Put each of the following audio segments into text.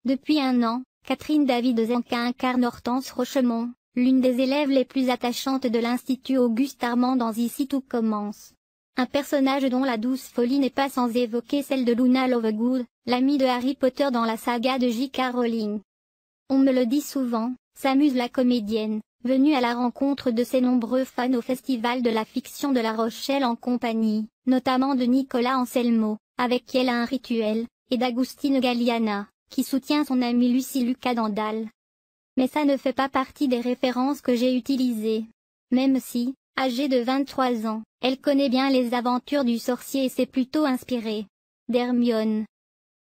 Depuis un an, Catherine David-Zenca incarne Hortense Rochemont, l'une des élèves les plus attachantes de l'Institut Auguste-Armand dans Ici tout commence. Un personnage dont la douce folie n'est pas sans évoquer celle de Luna Lovegood, l'amie de Harry Potter dans la saga de J.K. Rowling. On me le dit souvent, s'amuse la comédienne, venue à la rencontre de ses nombreux fans au Festival de la fiction de La Rochelle en compagnie, notamment de Nicolas Anselmo, avec qui elle a un rituel, et d'Agustine Galliana, qui soutient son amie Lucie Lucas Dandal. Mais ça ne fait pas partie des références que j'ai utilisées. Même si, âgée de 23 ans, elle connaît bien les aventures du sorcier et s'est plutôt inspirée d'Hermione.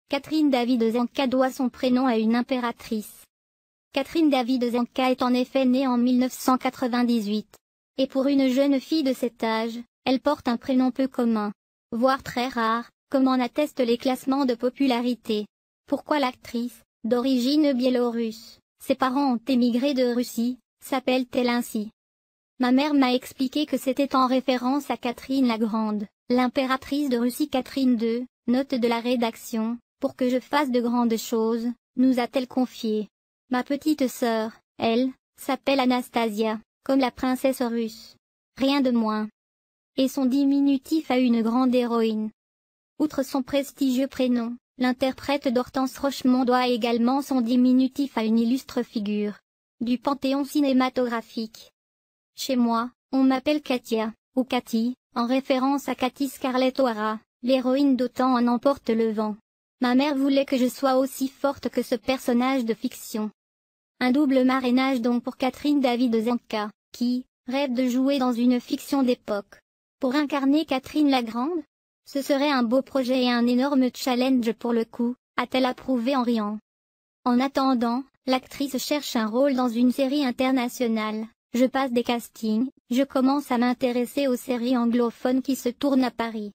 Catherine David-Zenca doit son prénom à une impératrice. Catherine David-Zenca est en effet née en 1998. Et pour une jeune fille de cet âge, elle porte un prénom peu commun, voire très rare, comme en attestent les classements de popularité. Pourquoi l'actrice, d'origine biélorusse, ses parents ont émigré de Russie, s'appelle-t-elle ainsi? Ma mère m'a expliqué que c'était en référence à Catherine la Grande, l'impératrice de Russie Catherine II, note de la rédaction, pour que je fasse de grandes choses, nous a-t-elle confié. Ma petite sœur, elle, s'appelle Anastasia, comme la princesse russe. Rien de moins. Et son diminutif a une grande héroïne. Outre son prestigieux prénom, l'interprète d'Hortense Rochemont doit également son diminutif à une illustre figure du panthéon cinématographique. Chez moi, on m'appelle Katia, ou Cathy, en référence à Cathy Scarlett O'Hara, l'héroïne d'Autant en emporte le vent. Ma mère voulait que je sois aussi forte que ce personnage de fiction. Un double marrainage donc pour Catherine David-Zenca, qui rêve de jouer dans une fiction d'époque. Pour incarner Catherine la Grande? Ce serait un beau projet et un énorme challenge pour le coup, a-t-elle approuvé en riant. En attendant, l'actrice cherche un rôle dans une série internationale. Je passe des castings, je commence à m'intéresser aux séries anglophones qui se tournent à Paris.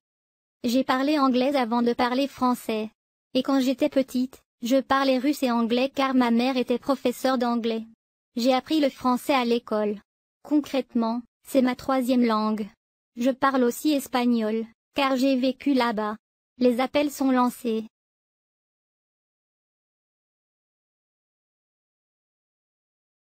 J'ai parlé anglais avant de parler français. Et quand j'étais petite, je parlais russe et anglais car ma mère était professeure d'anglais. J'ai appris le français à l'école. Concrètement, c'est ma troisième langue. Je parle aussi espagnol, car j'ai vécu là-bas. Les appels sont lancés.